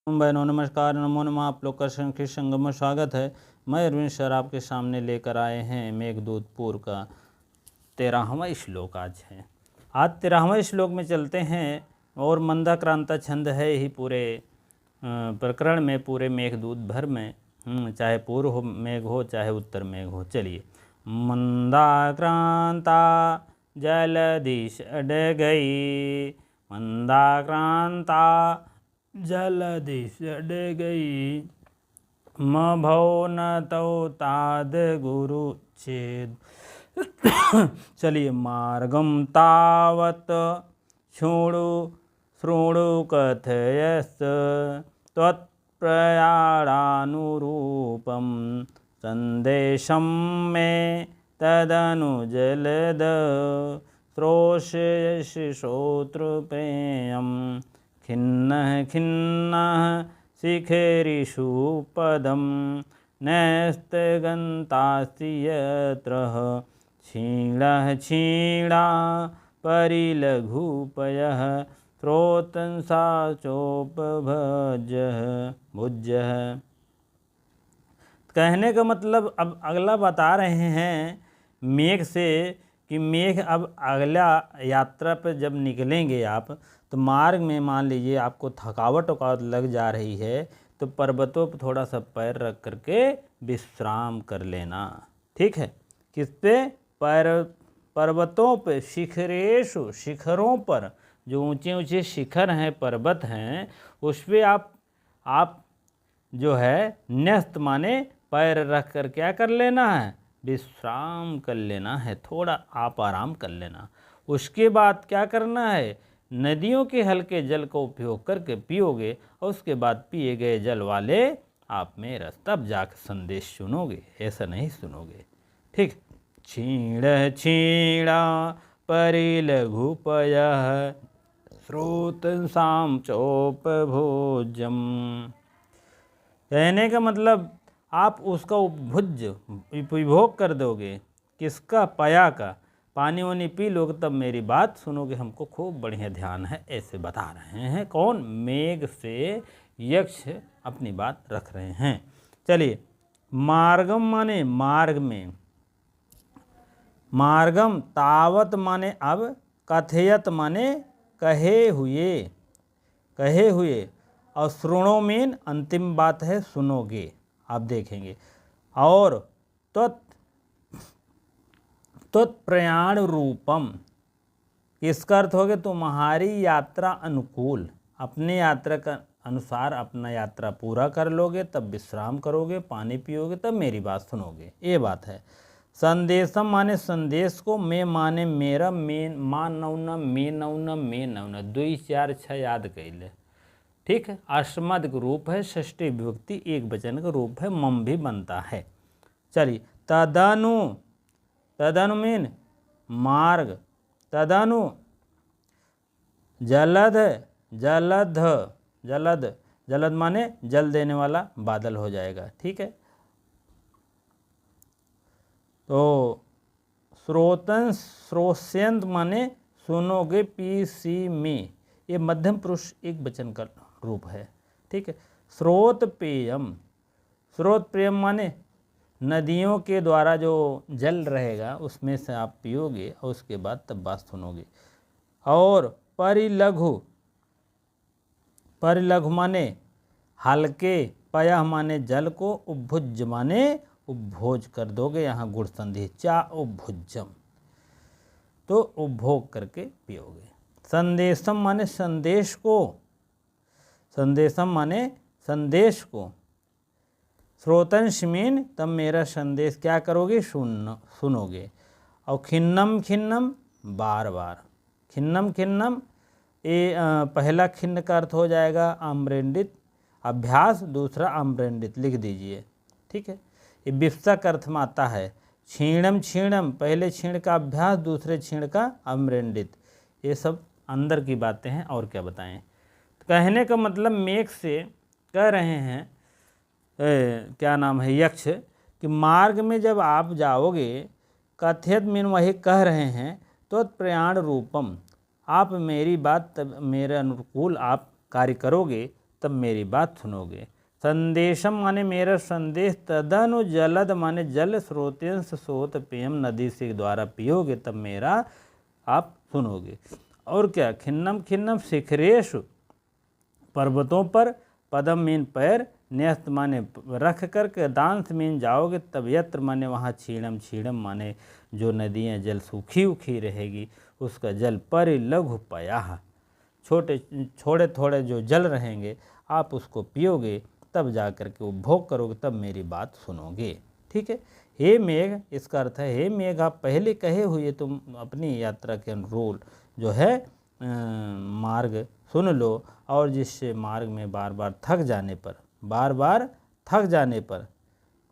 बहनों नमस्कार, नमो नमः। आप लोग का संख्य संगम में स्वागत है। मैं अरविंद सर आपके सामने लेकर आए हैं मेघदूत पूर्व का 13वां श्लोक आज है। आज 13वां श्लोक में चलते हैं और मंदाक्रांता छंद है ही पूरे प्रकरण में, पूरे मेघदूत भर में, चाहे पूर्व हो मेघ हो चाहे उत्तर मेघ हो। चलिए, मंदाक्रांता जलदिश गई, मंदाक्रांता जलदिश गई, मभो न तो ताद गुरु छेद। चलिए, मार्गम तावत शृणु कथयस् त्वत्प्रयाणानुरूपं संदेशं मे तदनुजलद श्रोष्यसि श्रोतृप्रेयं खिन्नः खिन्नः शिखरिषु पदं नैस्तगन्तास्ति यत्रः क्षीणः क्षीणा परिलघुपयः स्रोतंसा चोपभजः भुजः। कहने का मतलब अब अगला बता रहे हैं मेघ से कि मेघ अब अगला यात्रा पर जब निकलेंगे आप, तो मार्ग में मान लीजिए आपको थकावट लग जा रही है, तो पर्वतों पर थोड़ा सा पैर रख करके विश्राम कर लेना। ठीक है, किस पे? पर्वतों पे, शिखरेशु, शिखरों पर, जो ऊंचे ऊंचे शिखर हैं, पर्वत हैं, उस पर आप जो है न्यस्त माने पैर रख कर क्या कर लेना है? विश्राम कर लेना है, थोड़ा आप आराम कर लेना। उसके बाद क्या करना है? नदियों के हल्के जल का उपयोग करके पियोगे, और उसके बाद पिए गए जल वाले आप में रस, तब जाकर संदेश सुनोगे, ऐसा नहीं सुनोगे। ठीक। क्षीण क्षीणा परिलघुपयः स्रोतंसां चोपभोज्यम्। कहने का मतलब आप उसका उपभोग कर दोगे। किसका? पया का। पानी वानी पी लोगे, तब मेरी बात सुनोगे, हमको खूब बढ़िया ध्यान है, ऐसे बता रहे हैं। कौन? मेघ से यक्ष अपनी बात रख रहे हैं। चलिए, मार्गम माने मार्ग में, मार्गम तावत माने अब, कथयत माने कहे हुए, कहे हुए, और श्रृणो मीन अंतिम बात है सुनोगे, आप देखेंगे। और त्वत्प्रयाण रूपम, इसका अर्थ हो गया तुम्हारी यात्रा अनुकूल, अपने यात्रा का अनुसार अपना यात्रा पूरा कर लोगे, तब विश्राम करोगे, पानी पियोगे, तब मेरी बात सुनोगे, ये बात है। संदेशम माने संदेश को, मैं माने मेरा, में मान नौना, में नौना, में नौना, 2 4 6 याद कैले। ठीक है, अष्टमद का रूप है, षष्ठी विभक्ति एक वचन का रूप है, मम भी बनता है। चलिए, तदनु, तदनु मीन मार्ग, तदनु जलद, जलद, जलद, जलद माने जल देने वाला, बादल हो जाएगा। ठीक है, तो श्रोष्यंत माने सुनोगे, पी सी में, ये मध्यम पुरुष एक वचन का रूप है। ठीक है, स्रोत पेयम, स्रोत पेयम माने नदियों के द्वारा जो जल रहेगा उसमें से आप पियोगे, और उसके बाद तब बात सुनोगे। और परिलघु, परिलघु माने हल्के, पयः माने जल को, उपभुज माने उपभोज कर दोगे, यहाँ गुण संधि, चा उपभुजम, तो उपभोग करके पियोगे। संदेशम माने संदेश को, संदेशम माने संदेश को, श्रोतंश मीन तब मेरा संदेश क्या करोगे? सुनोगे। और खिन्नम, खिन्नम बार बार, खिन्नम खिन्नम, ये पहला खिन्न का अर्थ हो जाएगा आम्रेंडित, अभ्यास, दूसरा आम्रेंडित, लिख दीजिए। ठीक है, ये विप्सा का अर्थ में आता है। क्षीणम क्षीणम, पहले क्षीण का अभ्यास, दूसरे क्षीण का आम्रेंडित, ये सब अंदर की बातें हैं, और क्या बताएं। तो कहने का मतलब मेघ से कह रहे हैं, क्या नाम है, यक्ष, कि मार्ग में जब आप जाओगे, कथयत मीन वही कह रहे हैं, तो प्रयाण रूपम, आप मेरी बात, तब मेरे अनुकूल आप कार्य करोगे, तब मेरी बात सुनोगे। संदेशम माने मेरा संदेश, तदनु जलद माने जल स्रोतेंस सोत पेयम नदी से द्वारा पियोगे तब मेरा आप सुनोगे। और क्या, खिन्नम खिन्नम शिखरेश पर्वतों पर, पदम मीन पैर, न्यस्त माने रख करके, दांस मीन जाओगे तब, यत्र माने वहाँ, छीणम छीणम माने जो नदियाँ जल सूखी उखी रहेगी उसका जल, पर लघु पया छोटे छोड़े थोड़े जो जल रहेंगे आप उसको पियोगे तब जा कर के उपभोग करोगे तब मेरी बात सुनोगे। ठीक है। हे मेघ, इसका अर्थ है हे मेघ आप पहले कहे हुए तुम अपनी यात्रा के अनुरूप जो है मार्ग सुन लो, और जिससे मार्ग में बार बार थक जाने पर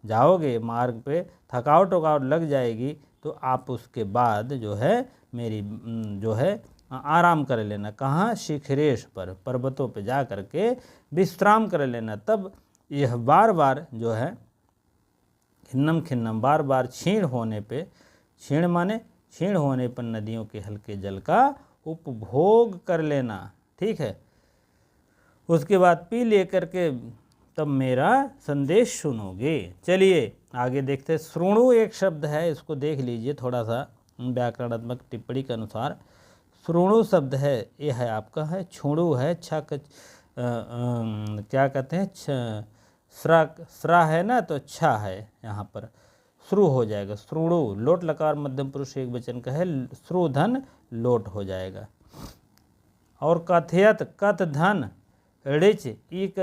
जाओगे, मार्ग पे थकावट लग जाएगी तो आप उसके बाद जो है मेरी जो है आराम कर लेना। कहाँ, शिखरेश पर, पर्वतों पे जा कर के विश्राम कर लेना। तब यह बार बार जो है खिन्नम खिन्नम बार बार क्षीण होने पे, क्षीण माने क्षीण होने पर नदियों के हल्के जल का उपभोग कर लेना। ठीक है। उसके बाद पी लेकर के तब मेरा संदेश सुनोगे। चलिए आगे देखते हैं। श्रोणु एक शब्द है, इसको देख लीजिए थोड़ा सा व्याकरणात्मक टिप्पणी के अनुसार। श्रोणु शब्द है, ये है आपका है छोड़ू है, क्या कहते हैं, श्रा है ना, तो अच्छा है यहाँ पर श्रु हो जाएगा। श्रोणु लोट लकार मध्यम पुरुष एक वचन का है, श्रु धन लोट हो जाएगा। और कथयत कथ धन ऋच एक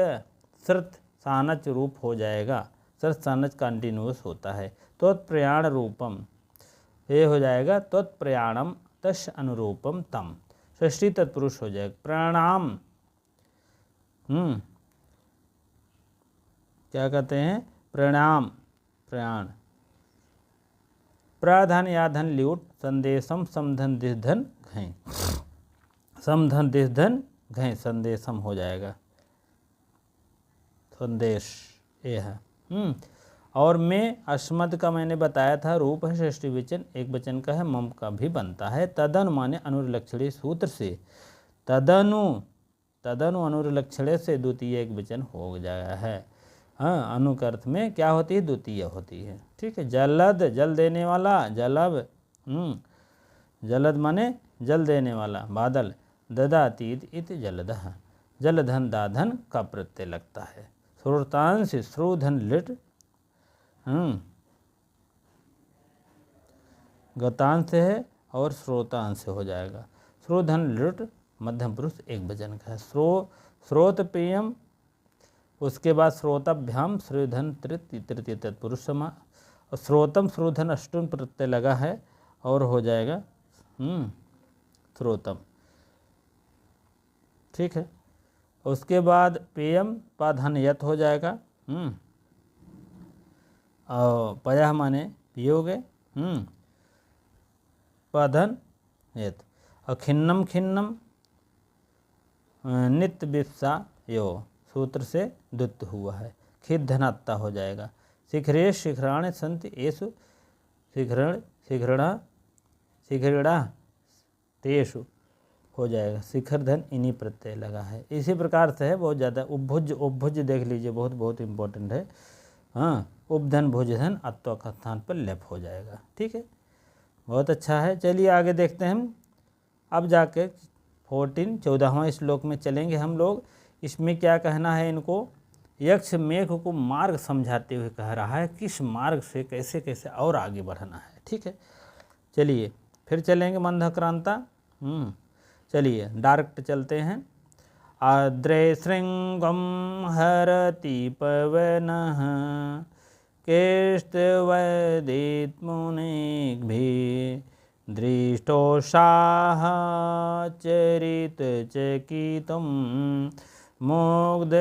श्रत सानच रूप हो जाएगा। श्रत सानच कंटिन्यूस होता है। त्वत्प्रयाण रूपम ये हो जाएगा, त्वत्प्रयाणम तस् अनुरूपम तम, षष्ठी तत्पुरुष हो जाएगा। प्रणाम क्या कहते हैं, प्रणाम प्रयाण। प्राधन या धन ल्यूट, संदेशम समधन दिस धन घय, समधन दिस धन घय संदेशम हो जाएगा, संदेश ये है। और मैं अस्मद का मैंने बताया था रूप है षष्ठी वचन, एक वचन का है, मम का भी बनता है। तदनु माने अनुरलक्षणी सूत्र से, तदनु अनुरलक्षणे से द्वितीय एक वचन हो गया है। हाँ, अनु के अर्थ में क्या होती है, द्वितीय होती है। ठीक है। जलद जल देने वाला, जलब जलद माने जल देने वाला, बादल। ददातीत इत जलदह, जलधन दाधन का प्रत्यय लगता है। श्रोतांश श्रोधन लिट गतांश है और श्रोतांश हो जाएगा। श्रोधन लिट मध्यम पुरुष एक वचन का है। स्रोत पेयम, उसके बाद श्रोताभ्याम श्रोधन तृतीय तत्पुरुष समा, और श्रोतम श्रोधन अष्टम प्रत्यय लगा है और हो जाएगा श्रोतम। ठीक है। उसके बाद पेयम पाधन यत हो जाएगा। और पया माने पियोगे, पाधन यत। और खिन्नम खिन्नम नित्य विप्सा यो सूत्र से द्वित्व हुआ है, खिद धनात्ता हो जाएगा। शिखरेश शिखराण संत येषु, शिखरणा तेषु हो जाएगा। शिखर धन इन्हीं प्रत्यय लगा है। इसी प्रकार से है, बहुत ज़्यादा। उपभुज देख लीजिए, बहुत इंपॉर्टेंट है। हाँ, उपधन भुजधन अत्व का स्थान पर लेप हो जाएगा। ठीक है, बहुत अच्छा है। चलिए आगे देखते हैं हम। अब जाके 14वां श्लोक में चलेंगे हम लोग। इसमें क्या कहना है इनको, यक्ष मेघ को मार्ग समझाते हुए कह रहा है किस मार्ग से कैसे कैसे और आगे बढ़ना है। ठीक है, चलिए फिर चलेंगे मंदक्रांता। चलिए डायरेक्ट चलते हैं। आद्रे श्रृंगम हरति पवनः, केष्टवदित मुनिग्भि, दृष्टोषाः चरित चकितुं, मुग्धसिद्धांगनाभि,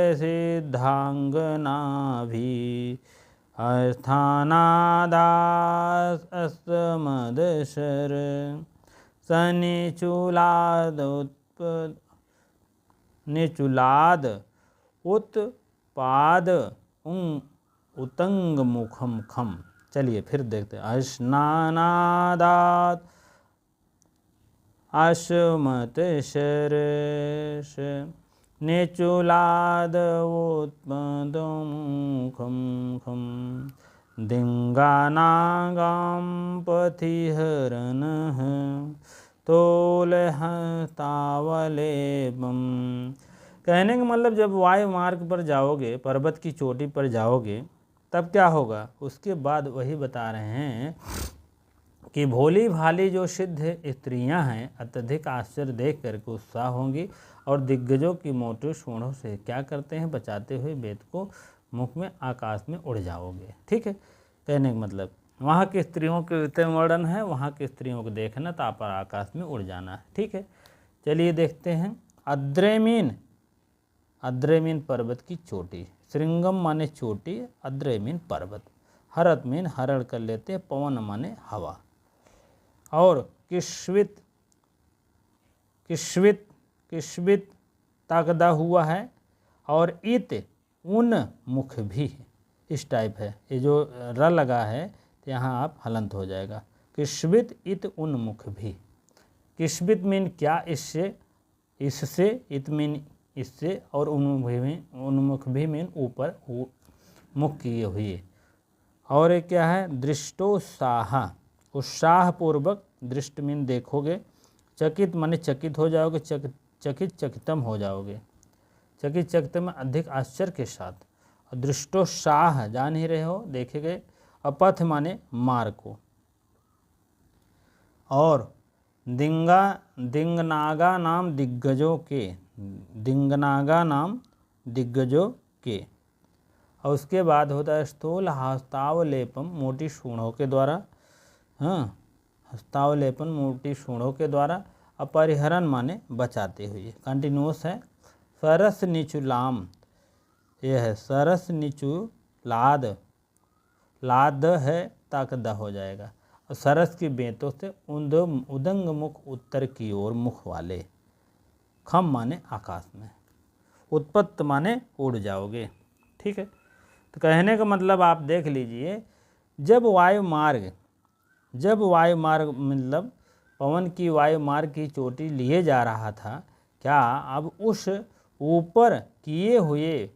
अस्थानादास्तमदशर, निचुलाद उत्पाद उतंग मुखम खम। चलिए फिर देखते हैं। अश्नानादात अश्मत शरश, नेचुलादवोत्पदमुखं खं दिङ्गानागां पथिहरनः तोलहस्तावलेपम। कहने का मतलब जब वायु मार्ग पर जाओगे, पर्वत की चोटी पर जाओगे, तब क्या होगा। उसके बाद वही बता रहे हैं कि भोली भाली जो सिद्ध स्त्रियां हैं अत्यधिक आश्चर्य देख करके उत्साह होंगी और दिग्गजों की मोटे सूंडों से क्या करते हैं, बचाते हुए वेद को मुख में आकाश में उड़ जाओगे। ठीक है, कहने का मतलब वहाँ की स्त्रियों के इतने वर्णन है, वहाँ की स्त्रियों को देखना तो आप आकाश में उड़ जाना है। ठीक है, चलिए देखते हैं। अद्रेमीन, अद्रेमीन पर्वत की चोटी, श्रृंगम माने चोटी, अद्रेमीन पर्वत, हरत मीन हरण कर लेते, पवन माने हवा, और किश्वित, किश्वित, किश्वित ताकदा हुआ है, और इत उन मुख भी, इस टाइप है। ये जो र लगा है तो यहाँ आप हलंत हो जाएगा। किश्वित इत उन मुख भी, किश्वित मीन क्या, इससे, इससे, इत मीन इससे, और उन्मुख भी मीन ऊपर मुख किए हुए। और एक क्या है, दृष्टोत्साह, उत्साह पूर्वक, दृष्ट मीन देखोगे, चकित माने चकित हो जाओगे, चकित चकितम हो जाओगे, चकित चकितम अधिक आश्चर्य के साथ, और दृष्टोत्साह जान ही रहे हो, देखेंगे। अपथ माने मार्ग को, और दिंगनागा नाम दिग्गजों के, दिंगनागा नाम दिग्गजों के। और उसके बाद होता है स्थूल हस्तावलेपम, मोटी सूंडों के द्वारा, हाँ, हस्तावलेपन मोटी सूंडों के द्वारा, अपरिहरण माने बचाते हुए, कंटिन्यूस है। सरस निचुलाम, यह है सरस निचु लाद, लाद है ताकद हो जाएगा, और सरस की बेंतों से उदंग मुख, उत्तर की ओर मुख वाले, खम माने आकाश में, उत्पत्त माने उड़ जाओगे। ठीक है, तो कहने का मतलब आप देख लीजिए, जब वायु मार्ग मतलब पवन की वायु मार्ग की चोटी लिए जा रहा था, क्या अब उस ऊपर किए हुए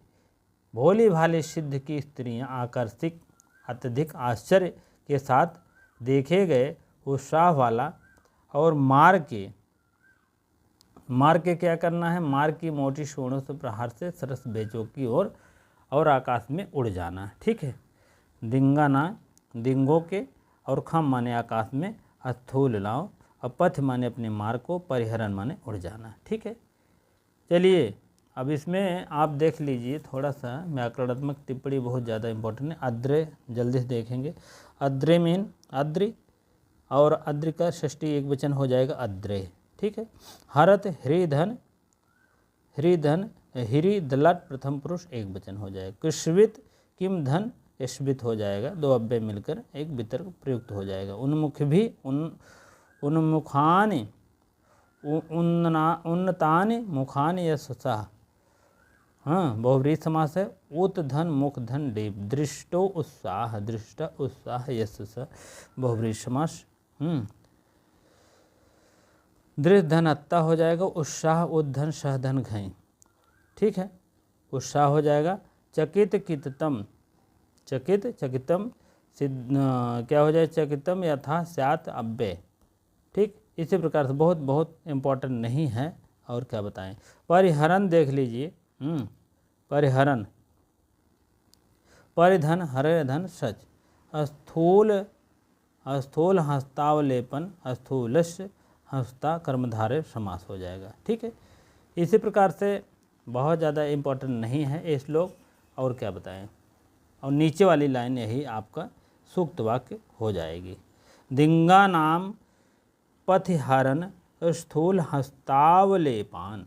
भोली भाली सिद्ध की स्त्रियां आकर्षित अत्यधिक आश्चर्य के साथ देखे गए उत्साह वाला, और मार्ग के क्या करना है, मार्ग की मोटी सूंडों से प्रहार से सरस बेचों की ओर और आकाश में उड़ जाना है। ठीक है, दिंगाना दिंगों के, और खम माने आकाश में, स्थूल लाओ, और पथ माने अपने मार्ग को, परिहरण माने उड़ जाना। ठीक है, चलिए अब इसमें आप देख लीजिए थोड़ा सा व्याकरणात्मक टिप्पणी बहुत ज़्यादा इंपॉर्टेंट है। अद्रे जल्दी से देखेंगे। अद्रे मीन अद्रि, और अद्रि का षष्ठी एक वचन हो जाएगा अद्रे। ठीक है, हरत हृधन, हृधन हिरी दलट प्रथम पुरुष एक वचन हो जाएगा। कृष्वित किम धन यशवित हो जाएगा, दो अव्यय मिलकर एक वितर्क प्रयुक्त हो जाएगा। उन्मुख भी, उन्मुखानि, उन्नतानि मुखानि यशसा, हाँ, बहुव्रीहि समास है। उत धन मुख धन डेव, दृष्टो उत्साह, दृष्ट उत्साह यशस, बहुव्रीहि समास। दृष्ट धन अत्ता हो जाएगा, उत्साह उद्धन सह धन घई। ठीक है, उत्साह हो जाएगा। चकित किततम, चकित चकितम सिद्ध क्या हो जाए, चकितम यथा स्यात् अव्यय। ठीक, इसी प्रकार से बहुत बहुत इम्पोर्टेंट नहीं है। और क्या बताएं, परिहरण देख लीजिए। परिहरण, परिधन हरे धन सच, स्थूल, स्थूल हस्तावलेपन, स्थूलस्य हस्ता कर्मधारय समास हो जाएगा। ठीक है, इसी प्रकार से बहुत ज़्यादा इम्पोर्टेंट नहीं है ये श्लोक। और क्या बताएं, और नीचे वाली लाइन यही आपका सूक्त वाक्य हो जाएगी। दिंगा नाम पथिहरण स्थूल हस्तावलेपान,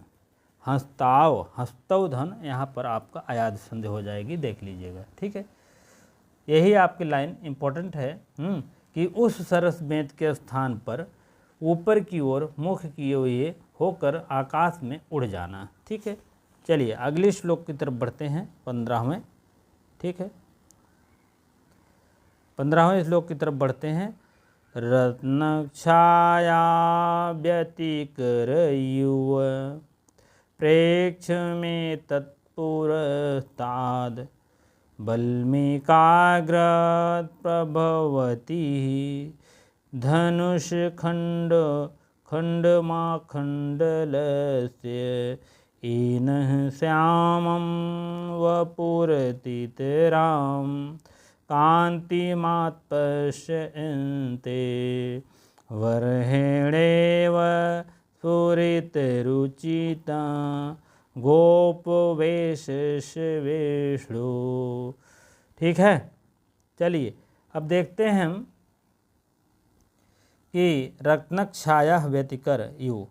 हस्ताव, हस्तव धन, यहाँ पर आपका अयाद संधि हो जाएगी, देख लीजिएगा। ठीक है, यही आपकी लाइन इम्पोर्टेंट है कि उस सरस बेंत के स्थान पर ऊपर की ओर मुख किए हुए होकर आकाश में उड़ जाना। ठीक है, चलिए अगले श्लोक की तरफ बढ़ते हैं, 15वें। ठीक है, 15वें श्लोक की तरफ बढ़ते हैं। रत्नक्षाया व्यतिकर युव प्रेक्ष में तत्पुरस्ताद बल्मीकाग्रात् प्रभवती धनुष खंड खंडमाखंडलस्य एनः श्यामं वपुरतितरां कान्तिमात् पश्यन्ते वर्हेणेव स्फुरितरुचिता गोपवेशवेष्णु। ठीक है, चलिए अब देखते हैं हम कि रत्नक छाया व्यतिकर यु,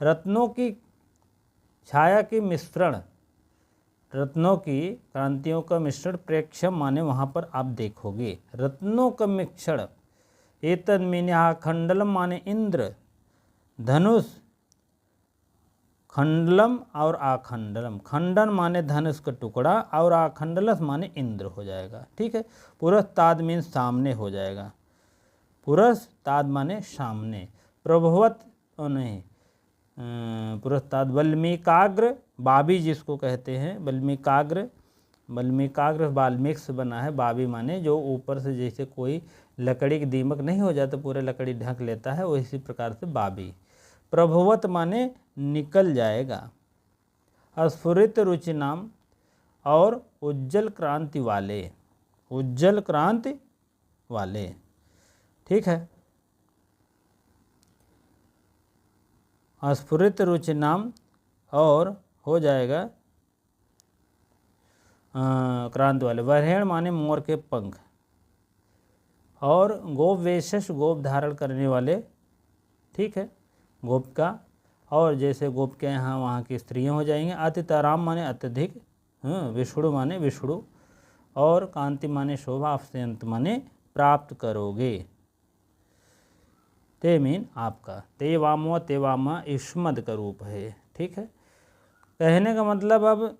रत्नों की छाया की मिश्रण, रत्नों की कांतियों का मिश्रण प्रेक्षम माने वहाँ पर आप देखोगे रत्नों का मिश्रण। एतद मीन्या खंडलम माने इंद्र, धनुष, खंडलम और आखंडलम, खंडन माने धनुष का टुकड़ा और आखंडलस माने इंद्र हो जाएगा। ठीक है, पुरस्ताद मीन सामने हो जाएगा, पुरस्ताद माने सामने, प्रभवत नहीं पुरस्ताद बल्मीकाग्र, बाबी जिसको कहते हैं बल्मीकाग्र, बल्मीकाग्र वाल्मीकि से बना है, बाबी माने जो ऊपर से जैसे कोई लकड़ी की दीमक नहीं हो जाता पूरे लकड़ी ढक लेता है, वो इसी प्रकार से बाबी। प्रभवत माने निकल जाएगा, स्फुरित रुचि नाम और उज्जवल क्रांति वाले, उज्जवल क्रांति वाले। ठीक है, स्फुरित रुचि नाम और हो जाएगा क्रांति वाले। वर्हेण माने मोर के पंख और गोप वेशस गोप धारण करने वाले। ठीक है, गोप का, और जैसे गोप के यहाँ वहाँ की स्त्रियाँ हो जाएंगे। अतिताराम माने अत्यधिक, विष्णु माने विष्णु, और कांति माने शोभा, अफ्यंत माने प्राप्त करोगे। ते मीन आपका, ते वामो ते वामा युष्मद का रूप है। ठीक है, कहने का मतलब अब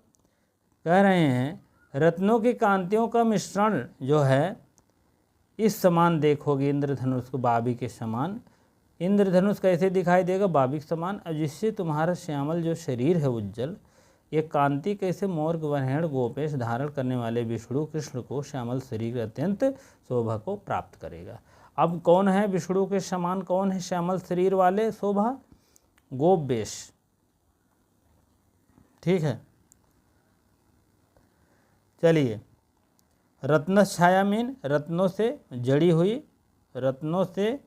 कह रहे हैं रत्नों की कांतियों का मिश्रण जो है इस समान देखोगे इंद्रधनुष को, बाबी के समान। इंद्रधनुष कैसे दिखाई देगा? बाबी के समान। अब जिससे तुम्हारा श्यामल जो शरीर है उज्जवल, ये कांति कैसे मोर वर्हेण गोपेश धारण करने वाले विष्णु कृष्ण को श्यामल शरीर अत्यंत शोभा को प्राप्त करेगा। अब कौन है विष्णु के समान, कौन है श्यामल शरीर वाले शोभा? गोपवेश। ठीक है, चलिए रत्न छाया मीन रत्नों से जड़ी हुई, रत्नों से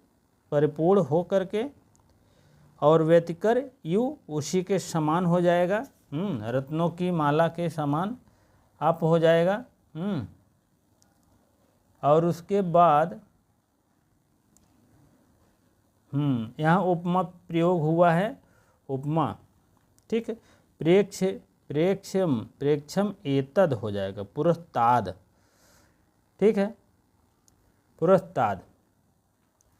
परिपूर्ण हो करके, और व्यतिकर यू उसी के समान हो जाएगा, रत्नों की माला के समान आप हो जाएगा। और उसके बाद यहाँ उपमा प्रयोग हुआ है, उपमा। ठीक है, प्रेक्षम एतद हो जाएगा, पुरस्ताद। ठीक है, पुरस्ताद।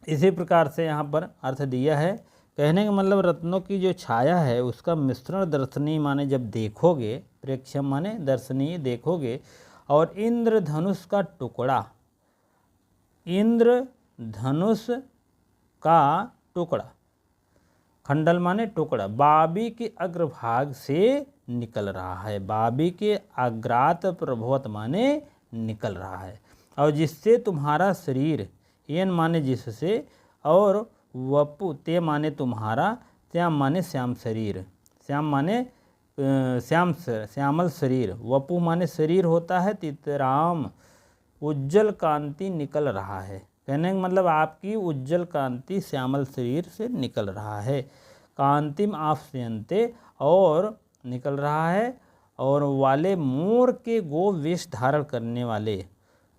इसी प्रकार से यहाँ पर अर्थ दिया है। कहने का मतलब रत्नों की जो छाया है उसका मिश्रण दर्शनीय माने जब देखोगे, प्रेक्षम माने दर्शनीय देखोगे, और इंद्रधनुष का टुकड़ा, इंद्रधनुष का टुकड़ा, खंडल माने टुकड़ा, बाबी के अग्रभाग से निकल रहा है, बाबी के अग्रात प्रभवत माने निकल रहा है, और जिससे तुम्हारा शरीर, येन माने जिससे, और वपु ते माने तुम्हारा, श्याम माने श्याम शरीर, श्याम माने श्यामल शरीर, वपु माने शरीर होता है, तितराम उज्जवल कांति निकल रहा है। कहने का मतलब आपकी उज्जवल कांति श्यामल शरीर से निकल रहा है। कांतिम आफस्यन्ते और निकल रहा है, और वाले मोर के गो वेश धारण करने वाले,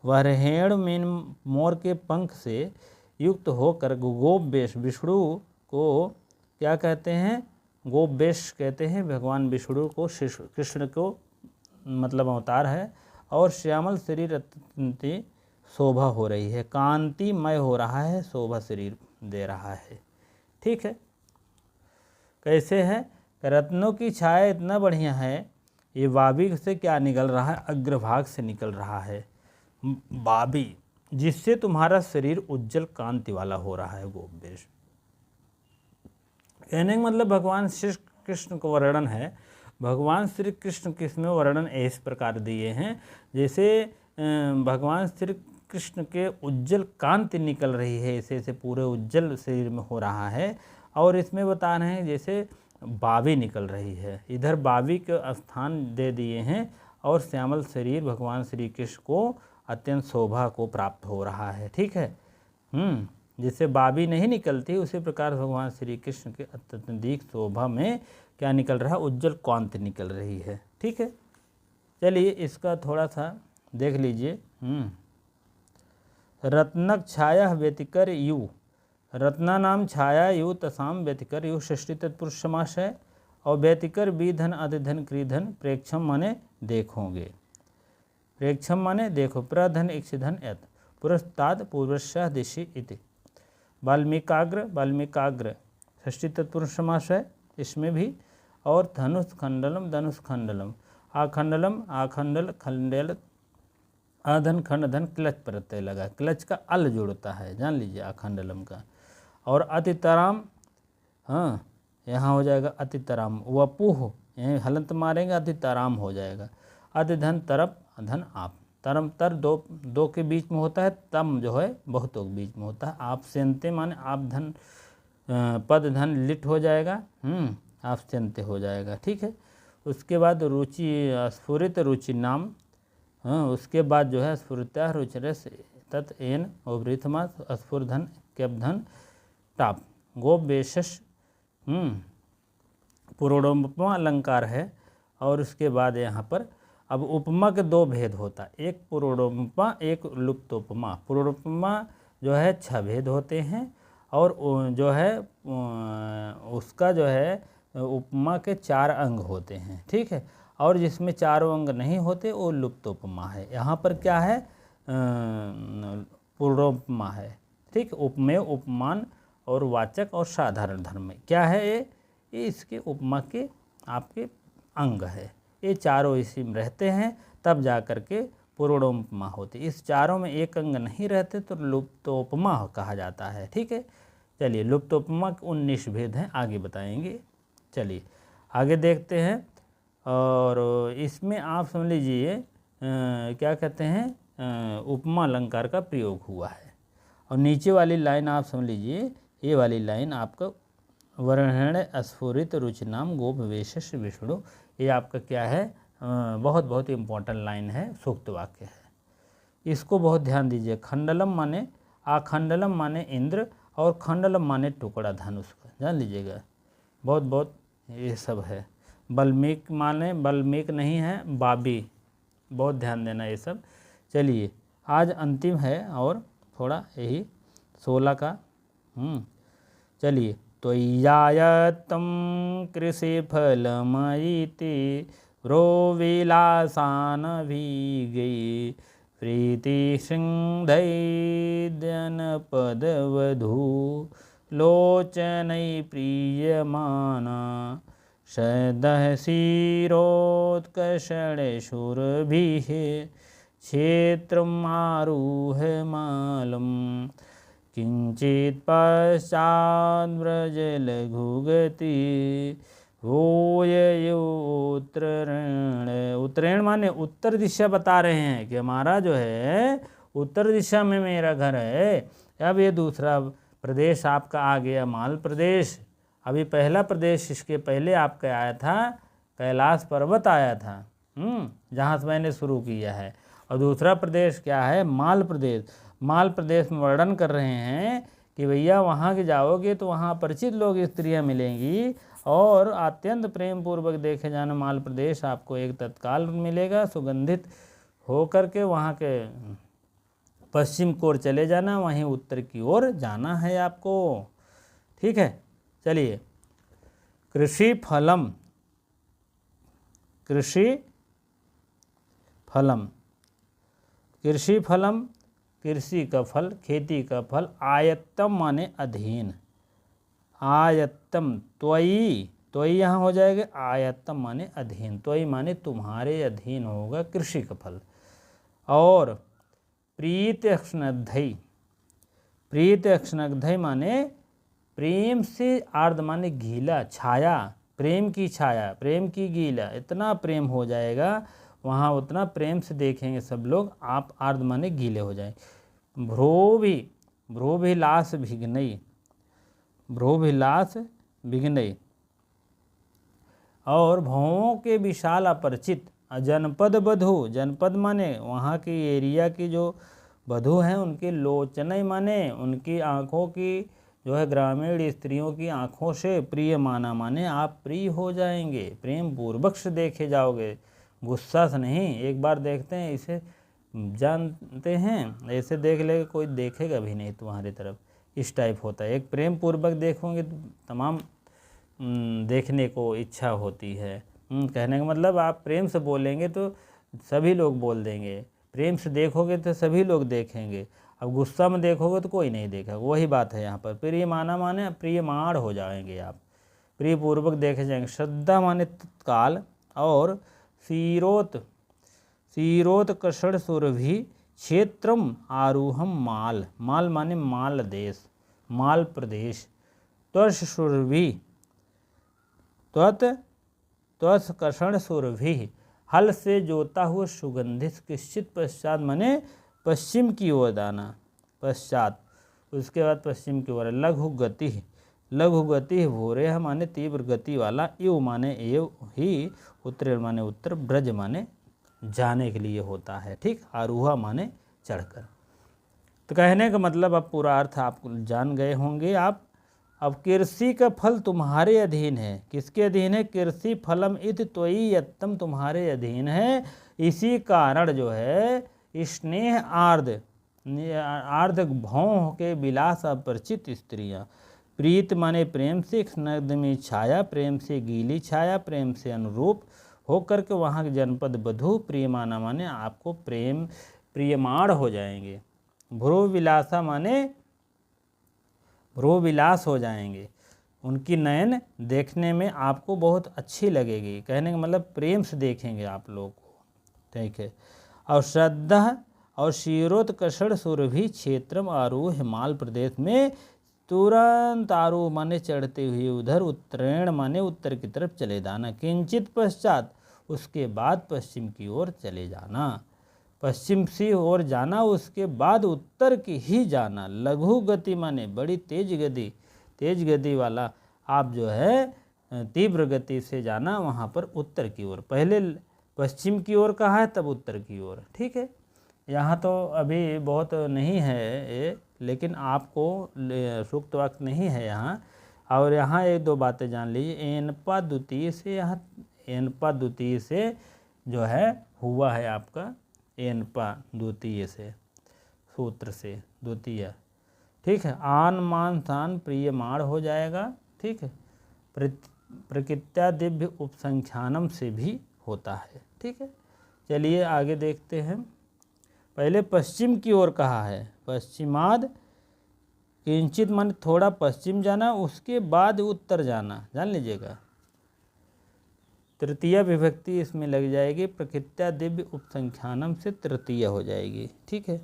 वर्हेण में मोर के पंख से युक्त होकर गोप वेश, विष्णु को क्या कहते हैं? गोप वेश कहते हैं। भगवान विष्णु को, कृष्ण को मतलब अवतार है, और श्यामल शरीर अत्यंत शोभा हो रही है, कांतिमय हो रहा है, शोभा शरीर दे रहा है। ठीक है, कैसे है? रत्नों की छाया इतना बढ़िया है, ये बाबी से क्या निकल रहा है? अग्रभाग से निकल रहा है बाबी, जिससे तुम्हारा शरीर उज्जवल कांति वाला हो रहा है, गोपवेश। कहने का मतलब भगवान श्री कृष्ण का वर्णन है, भगवान श्री कृष्ण के इसमें वर्णन इस प्रकार दिए हैं, जैसे भगवान श्री कृष्ण के उज्जवल कांति निकल रही है, ऐसे पूरे उज्जवल शरीर में हो रहा है। और इसमें बता रहे हैं जैसे बावी निकल रही है, इधर बावी के स्थान दे दिए हैं और श्यामल शरीर भगवान श्री कृष्ण को अत्यंत शोभा को प्राप्त हो रहा है। ठीक है, जैसे बावी नहीं निकलती उसी प्रकार भगवान श्री कृष्ण के अत्यधिक शोभा में क्या निकल रहा है, उज्जवल कांति निकल रही है। ठीक है, चलिए इसका थोड़ा सा देख लीजिए। रत्नक छाया व्यतिकर यु, रत्ना नाम छाया यु तसाम व्यतिकर यु षष्ठी तत्पुरुष समास है। और व्यतिकर विधन अधिधन क्रीधन प्रेक्षम माने देखोगे, प्रेक्षम माने देखो, प्रधन इक्षधन यत पुरस्ताद पूर्वस्या दिशि इति। वाल्मीकाग्र, वाल्मीकाग्र षष्ठी तत्पुरुष समास है इसमें भी। और धनुष खंडलम, धनुष खंडलम, आखंडलम, आखंडल खंडल, अधन खंड धन क्लच प्रत्यय लगा, क्लच का अल जुड़ता है, जान लीजिए आखंडलम का। और अतितराम, हाँ यहाँ हो जाएगा अतितराम, वपुह यहीं हलंत मारेंगे अतितराम हो जाएगा। अतिधन तरप, धन आप, तरम तर दो के बीच में होता है, तम जो है बहुतों के बीच में होता है। आप सेंते माने आप धन, पद धन लिट हो जाएगा, आप सेंते हो जाएगा। ठीक है, उसके बाद रुचि स्फुरित रुचि नाम, उसके बाद जो है स्फुरता रुचिरस तत् एन ओवृथमा स्फुरधन कैबधन टाप गोप बेशस पुरोडोपमा अलंकार है। और उसके बाद यहाँ पर अब उपमा के दो भेद होता है, एक पुरोडोपमा एक लुप्तोपमा। पुरोडोपमा जो है 6 भेद होते हैं और जो है उसका जो है उपमा के 4 अंग होते हैं। ठीक है, और जिसमें 4 अंग नहीं होते वो लुप्तोपमा है। यहाँ पर क्या है, पुरोडोपमा है। ठीक, उपमेय उपमान और वाचक और साधारण धर्म में क्या है, ये इसके उपमा के आपके अंग है। ये चारों इसी में रहते हैं तब जा कर के पुरोडोपमा होती। इस चारों में एक अंग नहीं रहते तो लुप्तोपमा कहा जाता है। ठीक है, चलिए लुप्तोपमा के 19 भेद हैं, आगे बताएंगे। चलिए आगे देखते हैं। और इसमें आप समझ लीजिए क्या कहते हैं, उपमा अलंकार का प्रयोग हुआ है। और नीचे वाली लाइन आप समझ लीजिए, ये वाली लाइन आपका वर्णन स्फुरित रुचि नाम गोप वेशस विष्णु, ये आपका क्या है, बहुत इम्पोर्टेंट लाइन है, सूक्त वाक्य है। इसको बहुत ध्यान दीजिए। खंडलम माने आखंडलम माने इंद्र और खंडलम माने टुकड़ा धनुष का, जान लीजिएगा। बहुत ये सब है। वाल्मीकि माने वाल्मीकि नहीं है, बाबी, बहुत ध्यान देना ये सब। चलिए आज अंतिम है और थोड़ा यही 16 का। चलिए तो यायतम कृषि फलमयीति रोविलासान भी गई प्रीति सिंधन पदवधू लोचनई प्रियमाना सदह शिरोत्कषण शूरभिः क्षेत्रम् आरुह्यमालं किंचित पश्चात् व्रजलघुगति उत्तरेण। उत्तरेण माने उत्तर दिशा बता रहे हैं कि हमारा जो है उत्तर दिशा में मेरा घर है। अब ये दूसरा प्रदेश आपका आ गया माल प्रदेश। अभी पहला प्रदेश इसके पहले आपका आया था कैलाश पर्वत आया था, जहाँ से मैंने शुरू किया है। और दूसरा प्रदेश क्या है, माल प्रदेश। माल प्रदेश में वर्णन कर रहे हैं कि भैया वहाँ के जाओगे तो वहाँ परिचित लोग स्त्रियाँ मिलेंगी और अत्यंत प्रेम पूर्वक देखे जाना माल प्रदेश आपको एक तत्काल मिलेगा। सुगंधित हो करके वहाँ के पश्चिम की ओर चले जाना, वहीं उत्तर की ओर जाना है आपको। ठीक है, चलिए कृषि फलम, कृषि फलम, कृषि फलम कृषि का फल, खेती का फल। आयत्तम माने अधीन, आयत्तम त्वयी, त्वयी यहाँ हो जाएगा। आयत्तम माने अधीन, त्वयी माने तुम्हारे अधीन होगा कृषि का फल। और प्रीत अक्षनद्धई, प्रीत अक्षनद्धई माने प्रेम से, आर्द माने गीला, छाया प्रेम की छाया, प्रेम की गीला, इतना प्रेम हो जाएगा वहाँ, उतना प्रेम से देखेंगे सब लोग, आप आर्द्र माने गीले हो जाए। भ्रो भी लास भिगनई, भ्रो भी लास भिगनई, और भवों के विशाल अपरिचित, जनपद बधु, जनपद माने वहाँ की एरिया की जो बधु हैं उनकी लोचनई माने उनकी आँखों की जो है ग्रामीण स्त्रियों की आँखों से प्रिय माना माने आप प्रिय हो जाएंगे, प्रेम पूर्वक से देखे जाओगे, गुस्सा से नहीं। एक बार देखते हैं इसे जानते हैं, ऐसे देख ले कोई देखेगा भी नहीं तुम्हारी तरफ, इस टाइप होता है। एक प्रेम पूर्वक देखोगे तो तमाम देखने को इच्छा होती है। कहने का मतलब आप प्रेम से बोलेंगे तो सभी लोग बोल देंगे, प्रेम से देखोगे तो सभी लोग देखेंगे, अब गुस्सा में देखोगे तो कोई नहीं देखेगा। वही बात है यहाँ पर, प्रिय माना माने प्रियमाण हो जाएंगे आप, प्रिय पूर्वक देखे जाएंगे। श्रद्धा माने तत्काल, और सीरोत कषण सुरभि क्षेत्रम आरूहम माल, माल माने माल देश, माल प्रदेश। त्वश सुरभि, त्वस कषण सुरभि, हल से जोता हुआ सुगंधित, किश्चित पश्चात माने पश्चिम की ओर दाना, पश्चात उसके बाद पश्चिम की ओर। लघु गति, लघु गति भूरे माने तीव्र गति वाला, इव माने एव ही, उत्तर माने उत्तर, ब्रज माने जाने के लिए होता है, ठीक। आरूहा माने चढ़कर। तो कहने का मतलब अब पूरा अर्थ आप जान गए होंगे आप। अब कृषि का फल तुम्हारे अधीन है, किसके अधीन है? कृषि फलम इति त्वयि यत्तम, तुम्हारे अधीन है। इसी कारण जो है स्नेह आर्ध भौं के विलास अपरिचित स्त्रियां, प्रीत माने प्रेम से, स्नग्ध में छाया, प्रेम से गीली छाया, प्रेम से अनुरूप होकर के वहाँ के जनपद बधु प्रियमाना माने आपको प्रेम प्रियमाण हो जाएंगे। भ्रो विलासा माने भ्रो विलास हो जाएंगे, उनकी नयन देखने में आपको बहुत अच्छी लगेगी। कहने का मतलब प्रेम से देखेंगे आप लोग को, ठीक है। और श्रद्धा और शीरोत्कर्षण सुरभि क्षेत्रम आरूह, हिमाल प्रदेश में तुरंत आरूह माने चढ़ते हुए उधर, उत्तरायण माने उत्तर की तरफ चले जाना। किंचित पश्चात, उसके बाद पश्चिम की ओर चले जाना, पश्चिम की ओर जाना, उसके बाद उत्तर की ही जाना। लघु गति माने बड़ी तेज गति, तेज गति वाला आप जो है तीव्र गति से जाना वहाँ पर उत्तर की ओर। पहले पश्चिम की ओर कहा है, तब उत्तर की ओर, ठीक है। यहाँ तो अभी बहुत नहीं है ये, लेकिन आपको सूक्त वक्त नहीं है यहाँ। और यहाँ एक दो बातें जान लीजिए। एनपा द्वितीय से, यहाँ एनपा द्वितीय से जो है हुआ है आपका, एनपा द्वितीय से, सूत्र से द्वितीय, ठीक है। आन मान स्थान प्रियमाण हो जाएगा, ठीक है। प्रकृत्या दिव्य उपसंख्यानम से भी होता है, ठीक है। चलिए आगे देखते हैं। पहले पश्चिम की ओर कहा है, पश्चिमाद किंचित मन थोड़ा पश्चिम जाना, उसके बाद उत्तर जाना, जान लीजिएगा। तृतीय विभक्ति इसमें लग जाएगी, प्रकृत्या दिव्य उपसंख्यानम से तृतीय हो जाएगी, ठीक है।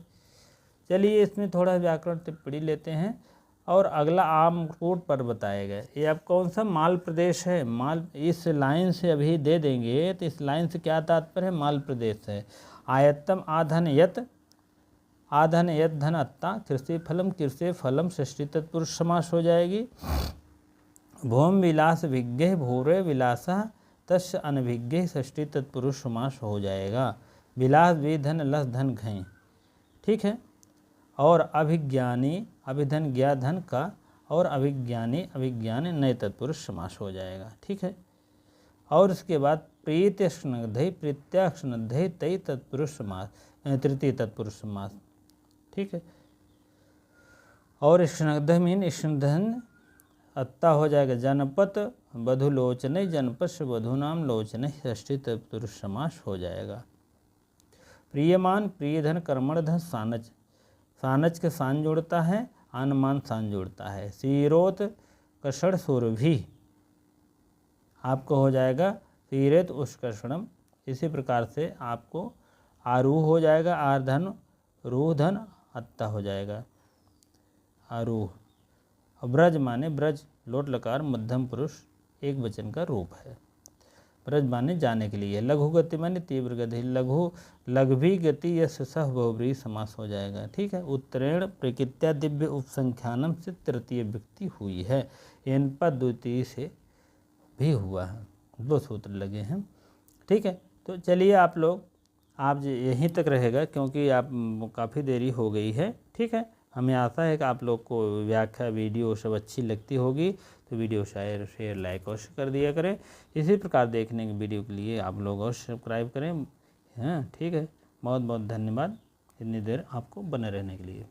चलिए इसमें थोड़ा व्याकरण टिप्पणी लेते हैं और अगला आमकोट पर बताएगा। ये अब कौन सा माल प्रदेश है? माल, इस लाइन से अभी दे देंगे तो इस लाइन से क्या तात्पर्य है? माल प्रदेश है। आयत्तम आधन यत, आधन यत धन अत्ता, कृषि फलम षष्ठी तत्पुरुष समास हो जाएगी। भौम विलास विज्ञ भूरे विलासा तस्य अनभिज्ञ षष्ठी तत्पुरुष समास हो जाएगा। विलास भी धन लस धन घय, ठीक है। और अभिज्ञानी अभिधन ज्ञा धन का, और अभिज्ञानी अभिज्ञान नए तत्पुरुष समास हो जाएगा, ठीक है। और उसके बाद प्रीत्यक्षणधय प्रीत्याक्षणधय तय तत्पुरुष समास, तृतीय तत्पुरुष समास, ठीक है। और स्नग्ध मीन स्नधन अत्ता हो जाएगा। जनपद बधु लोचन, जनपद से बधु नाम लोचन, षष्ठी तत्पुरुष समास हो जाएगा। प्रियमान प्रियधन कर्मण धन सानच, सानच के सान जोड़ता है, आनमान सान जोड़ता है। सीरोत कषण सुरभि आपको हो जाएगा तीरेत उत्कर्षणम। इसी प्रकार से आपको आरूह हो जाएगा, आर्धन रूह धन अत्ता हो जाएगा, आरूह। ब्रज माने ब्रज लोट लकार मध्यम पुरुष, एक वचन का रूप है। ब्रज माने जाने के लिए, लघु गति माने तीव्र गति, लघवी गति या सह बहुब्रीहि समास हो जाएगा। ठीक है। उत्तरेण प्रकृत्या दिव्य उपसंख्यानम से तृतीय व्यक्ति हुई है, इन पर द्वितीय से भी हुआ है, 2 सूत्र लगे हैं। ठीक है। तो चलिए आप लोग आप यहीं तक रहेगा क्योंकि आप काफ़ी देरी हो गई है। ठीक है। हमें आशा है कि आप लोग को व्याख्या वीडियो सब अच्छी लगती होगी, तो वीडियो शेयर लाइक और कर दिया करें। इसी प्रकार देखने के वीडियो के लिए आप लोग और सब्सक्राइब करें। हाँ ठीक है। बहुत बहुत धन्यवाद इतनी देर आपको बने रहने के लिए।